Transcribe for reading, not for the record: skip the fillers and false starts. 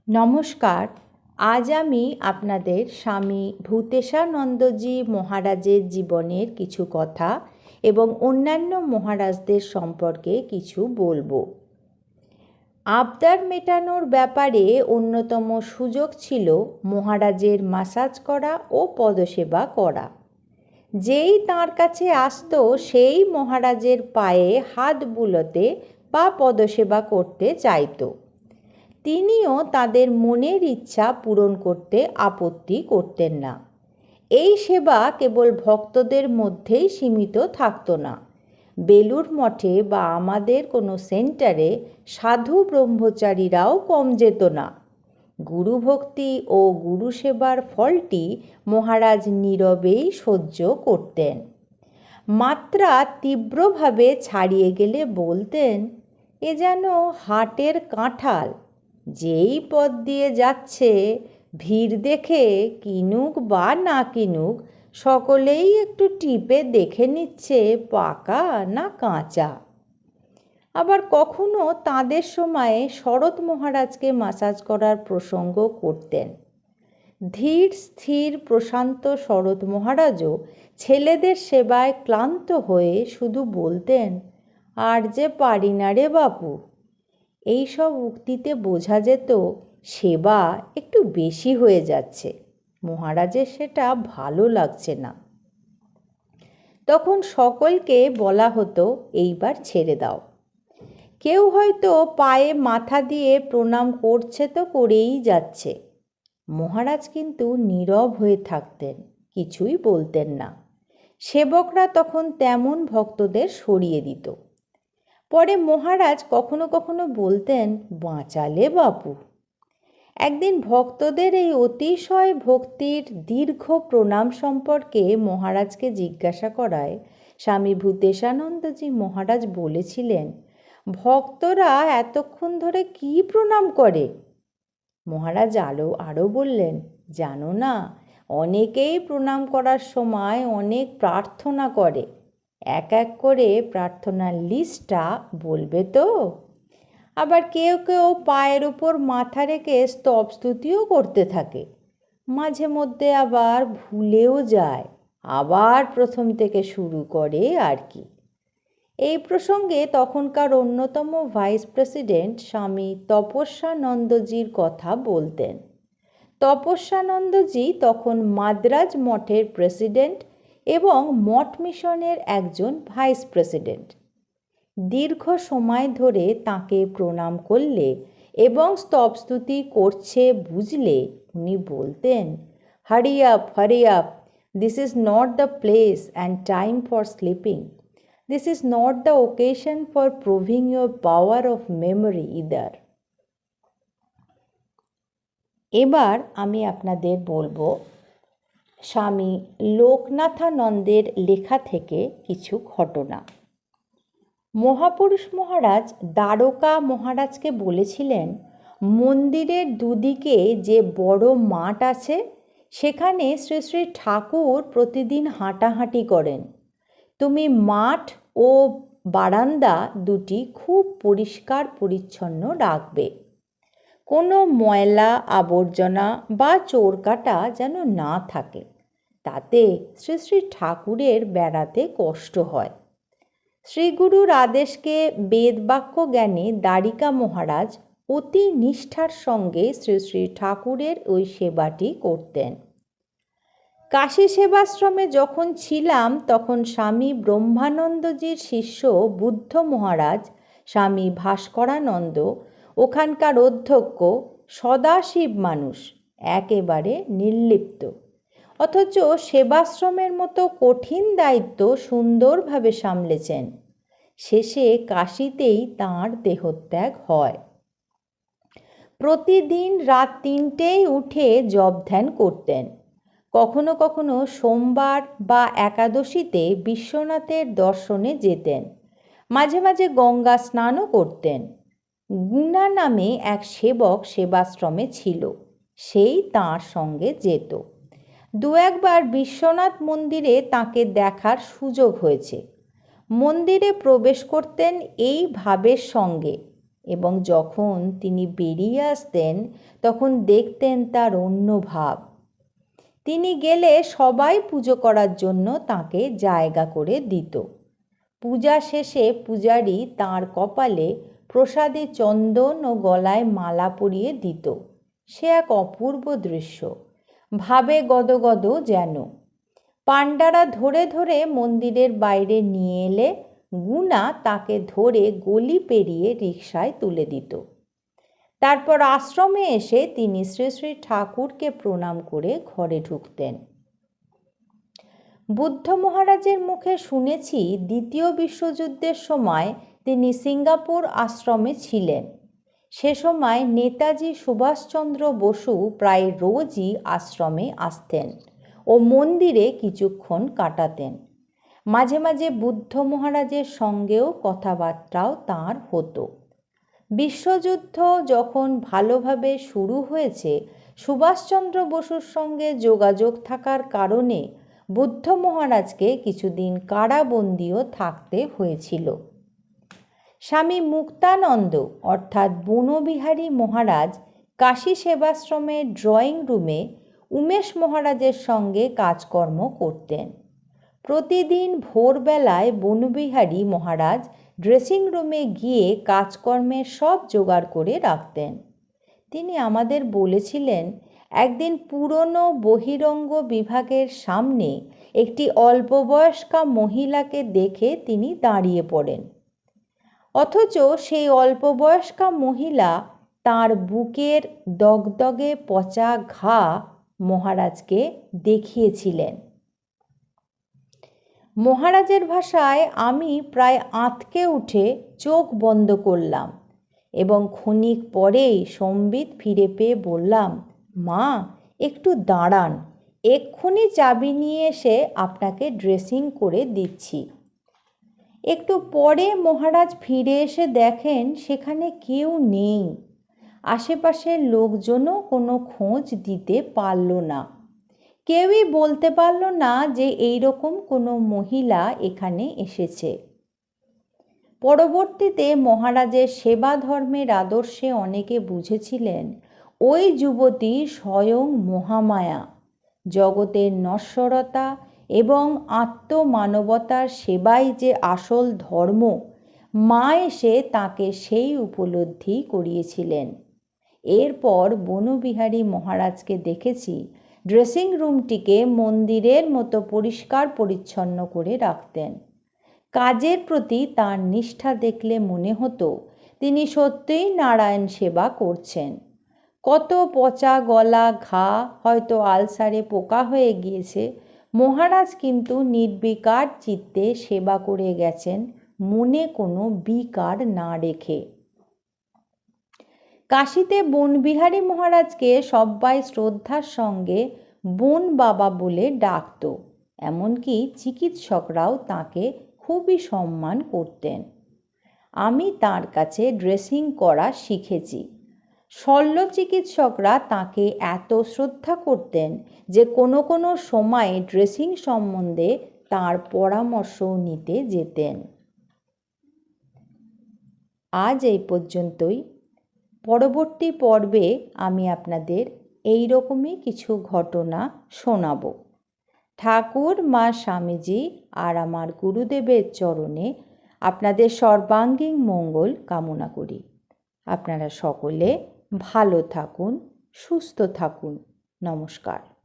নমস্কার। আজ আমি আপনাদের স্বামী ভূতেশানন্দজি মহারাজের জীবনের কিছু কথা এবং অন্যান্য মহারাজদের সম্পর্কে কিছু বলবো। আবদার মেটানোর ব্যাপারে অন্যতম সুযোগ ছিল মহারাজের মাসাজ করা ও পদসেবা করা। যেই তাঁর কাছে আসতো সেই মহারাজের পায়ে হাত বুলোতে বা পদসেবা করতে চাইতো। তিনিও তাদের মনের ইচ্ছা পূরণ করতে আপত্তি করতেন না। এই সেবা কেবল ভক্তদের মধ্যেই সীমিত থাকতো না। বেলুড় মঠে বা আমাদের কোনো সেন্টারে সাধু ব্রহ্মচারীরাও কম যেত না। গুরুভক্তি ও গুরু সেবার ফলটি মহারাজ নীরবেই সহ্য করতেন। মাত্রা তীব্রভাবে ছাড়িয়ে গেলে বলতেন, এ যেন হাটের কাঁঠাল, যেই পথ দিয়ে যাচ্ছে ভিড় দেখে কিনুক বা না কিনুক সকলেই একটু টিপে দেখে নিচ্ছে পাকা না কাঁচা। আবার কখনো তাঁদের সময়ে শরৎ মহারাজকে মাসাজ করার প্রসঙ্গ করতেন। ধীর স্থির প্রশান্ত শরৎ মহারাজও ছেলেদের সেবায় ক্লান্ত হয়ে শুধু বলতেন, আর যে পারি না রে বাপু। এইসব উক্তিতে বোঝা যেত সেবা একটু বেশি হয়ে যাচ্ছে, মহারাজের সেটা ভালো লাগছে না। তখন সকলকে বলা হতো, এইবার ছেড়ে দাও। কেউ হয়তো পায়ে মাথা দিয়ে প্রণাম করছে তো করেই যাচ্ছে। মহারাজ কিন্তু নীরব হয়ে থাকতেন, কিছুই বলতেন না। সেবকরা তখন তেমন ভক্তদের সরিয়ে দিত। পরে মহারাজ কখনো কখনো বলতেন, বাঁচালে বাপু। একদিন ভক্তদের এই অতিশয় ভক্তির দীর্ঘ প্রণাম সম্পর্কে মহারাজকে জিজ্ঞাসা করায় স্বামী ভূতেশানন্দজি মহারাজ বলেছিলেন, ভক্তরা এতক্ষণ ধরে কি প্রণাম করে? মহারাজ আরও বললেন, জানো না, অনেকেই প্রণাম করার সময় অনেক প্রার্থনা করে। এক এক করে প্রার্থনার লিস্টটা বলবে তো? আবার কেউ কেউ পায়ের উপর মাথা রেখে স্তবস্তুতিও করতে থাকে। মাঝে মধ্যে আবার ভুলেও যায়, আবার প্রথম থেকে শুরু করে আর কি। এই প্রসঙ্গে তখনকার অন্যতম ভাইস প্রেসিডেন্ট স্বামী তপস্যানন্দজির কথা বলতেন। তপস্যানন্দজি তখন মাদ্রাজ মঠের প্রেসিডেন্ট এবং মঠ মিশনের একজন ভাইস প্রেসিডেন্ট। দীর্ঘ সময় ধরে তাঁকে প্রণাম করলে এবং স্তবস্তুতি করছে বুঝলে উনি বলতেন, hurry up, this is not the place and time for sleeping, this is not the occasion for proving your power of memory either. এবার আমি আপনাদের বলবো স্বামী লোকনাথানন্দের লেখা থেকে কিছু ঘটনা। মহাপুরুষ মহারাজ দ্বারকা মহারাজকে বলেছিলেন, মন্দিরের দুদিকে যে বড় মাঠ আছে সেখানে শ্রী শ্রী ঠাকুর প্রতিদিন হাঁটাহাঁটি করেন। তুমি মাঠ ও বারান্দা দুটি খুব পরিষ্কার পরিচ্ছন্ন রাখবে। কোনো ময়লা আবর্জনা বা চোরকাটা যেন না থাকে, তাতে শ্রী শ্রী ঠাকুরের বেড়াতে কষ্ট হয়। শ্রীগুরুর আদেশকে বেদবাক্য জ্ঞানে দ্বারিকা মহারাজ অতি নিষ্ঠার সঙ্গে শ্রী শ্রী ঠাকুরের ওই সেবাটি করতেন। কাশী সেবাশ্রমে যখন ছিলাম তখন স্বামী ব্রহ্মানন্দজির শিষ্য বুদ্ধ মহারাজ স্বামী ভাস্করানন্দ, ওখানকার অধ্যক্ষ, সদাশিব মানুষ, একেবারে নির্লিপ্ত, অথচ সেবাশ্রমের মতো কঠিন দায়িত্ব সুন্দরভাবে সামলেছেন। শেষে কাশীতেই তাঁর দেহত্যাগ হয়। প্রতিদিন রাত 3টেয় উঠে জপ ধ্যান করতেন। কখনো কখনো সোমবার বা একাদশীতে বিশ্বনাথের দর্শনে যেতেন। মাঝে মাঝে গঙ্গা স্নানও করতেন। গুণা নামে এক সেবক সেবাশ্রমে ছিল, সেই তাঁর সঙ্গে যেত। দু একবার বিশ্বনাথ মন্দিরে তাঁকে দেখার সুযোগ হয়েছে। মন্দিরে প্রবেশ করতেন এই ভাবের সঙ্গে, এবং যখন তিনি বেরিয়ে আসতেন তখন দেখতেন তার অন্য ভাব। তিনি গেলে সবাই পুজো করার জন্য তাকে জায়গা করে দিত। পূজা শেষে পূজারী তাঁর কপালে প্রসাদে চন্দন ও গলায় মালা পরিয়ে দিত। সে এক অপূর্ব দৃশ্য, ভাবে গদগদ যেন। পাণ্ডারা ধরে ধরে মন্দিরের বাইরে নিয়ে এলে গুনা তাকে ধরে গলি পেরিয়ে রিকশায় তুলে দিত। তারপর আশ্রমে এসে তিনি শ্রী শ্রী ঠাকুরকে প্রণাম করে ঘরে ঢুকতেন। বুদ্ধ মহারাজের মুখে শুনেছি দ্বিতীয় বিশ্বযুদ্ধের সময় তিনি সিঙ্গাপুর আশ্রমে ছিলেন। সে সময় নেতাজি সুভাষচন্দ্র বসু প্রায় রোজই আশ্রমে আসতেন ও মন্দিরে কিছুক্ষণ কাটাতেন। মাঝে মাঝে বুদ্ধ মহারাজের সঙ্গেও কথাবার্তাও তাঁর হতো। বিশ্বযুদ্ধ যখন ভালোভাবে শুরু হয়েছে, সুভাষচন্দ্র বসুর সঙ্গে যোগাযোগ থাকার কারণে বুদ্ধ মহারাজকে কিছুদিন কারাবন্দিও থাকতে হয়েছিল। স্বামী মুক্তানন্দ অর্থাৎ বনবিহারী মহারাজ কাশী সেবাশ্রমের ড্রয়িং রুমে উমেশ মহারাজের সঙ্গে কাজকর্ম করতেন। প্রতিদিন ভোরবেলায় বনবিহারী মহারাজ ড্রেসিং রুমে গিয়ে কাজকর্মের সব জোগাড় করে রাখতেন। তিনি আমাদের বলেছিলেন, একদিন পুরনো বহিরঙ্গ বিভাগের সামনে একটি অল্পবয়স্কা মহিলাকে দেখে তিনি দাঁড়িয়ে পড়েন। অথচ সেই অল্পবয়স্কা মহিলা তার বুকের দগদগে পচা ঘা মহারাজকে দেখিয়েছিলেন। মহারাজের ভাষায় আমি প্রায় আঁতকে উঠে চোখ বন্ধ করলাম এবং ক্ষণিক পরেই সম্বিত ফিরে পেয়ে বললাম, মা একটু দাঁড়ান, এক্ষুনি চাবি নিয়ে এসে আপনাকে ড্রেসিং করে দিচ্ছি। একটু পরে মহারাজ ফিরে এসে দেখেন সেখানে কেউ নেই। আশেপাশের লোকজনও কোনো খোঁজ দিতে পারল না। কেউই বলতে পারল না যে এইরকম কোনো মহিলা এখানে এসেছে। পরবর্তীতে মহারাজের সেবা ধর্মের আদর্শে অনেকে বুঝেছিলেন ওই যুবতী স্বয়ং মহামায়া। জগতের নশ্বরতা এবং আত্মমানবতার সেবাই যে আসল ধর্ম, মা এসে তাকে সেই উপলব্ধি করিয়েছিলেন। এরপর বনবিহারী মহারাজকে দেখেছি ড্রেসিং রুমটিকে মন্দিরের মতো পরিষ্কার পরিচ্ছন্ন করে রাখতেন। কাজের প্রতি তার নিষ্ঠা দেখলে মনে হতো তিনি সত্যিই নারায়ণ সেবা করছেন। কত পচা গলা ঘা, হয়তো আলসারে পোকা হয়ে গিয়েছে, মহারাজ কিন্তু নির্বিকার চিত্তে সেবা করে গেছেন, মনে কোনো বিকার না রেখে। কাশীতে বনবিহারী মহারাজকে সবাই শ্রদ্ধার সঙ্গে বন বাবা বলে ডাকত। এমনকি চিকিৎসকরাও তাকে খুবই সম্মান করতেন। আমি তার কাছে ড্রেসিং করা শিখেছি। শল্য চিকিৎসকরা তাকে এত শ্রদ্ধা করতেন যে কোনো কোনো সময় ড্রেসিং সম্বন্ধে তার পরামর্শও নিতে যেতেন। আজ এই পর্যন্তই। পরবর্তী পর্বে আমি আপনাদের এই রকমই কিছু ঘটনা শোনাব। ঠাকুর, মা স্বামীজি আর আমার গুরুদেবের চরণে আপনাদের সর্বাঙ্গীন মঙ্গল কামনা করি। আপনারা সকলে ভালো থাকুন, সুস্থ থাকুন। নমস্কার।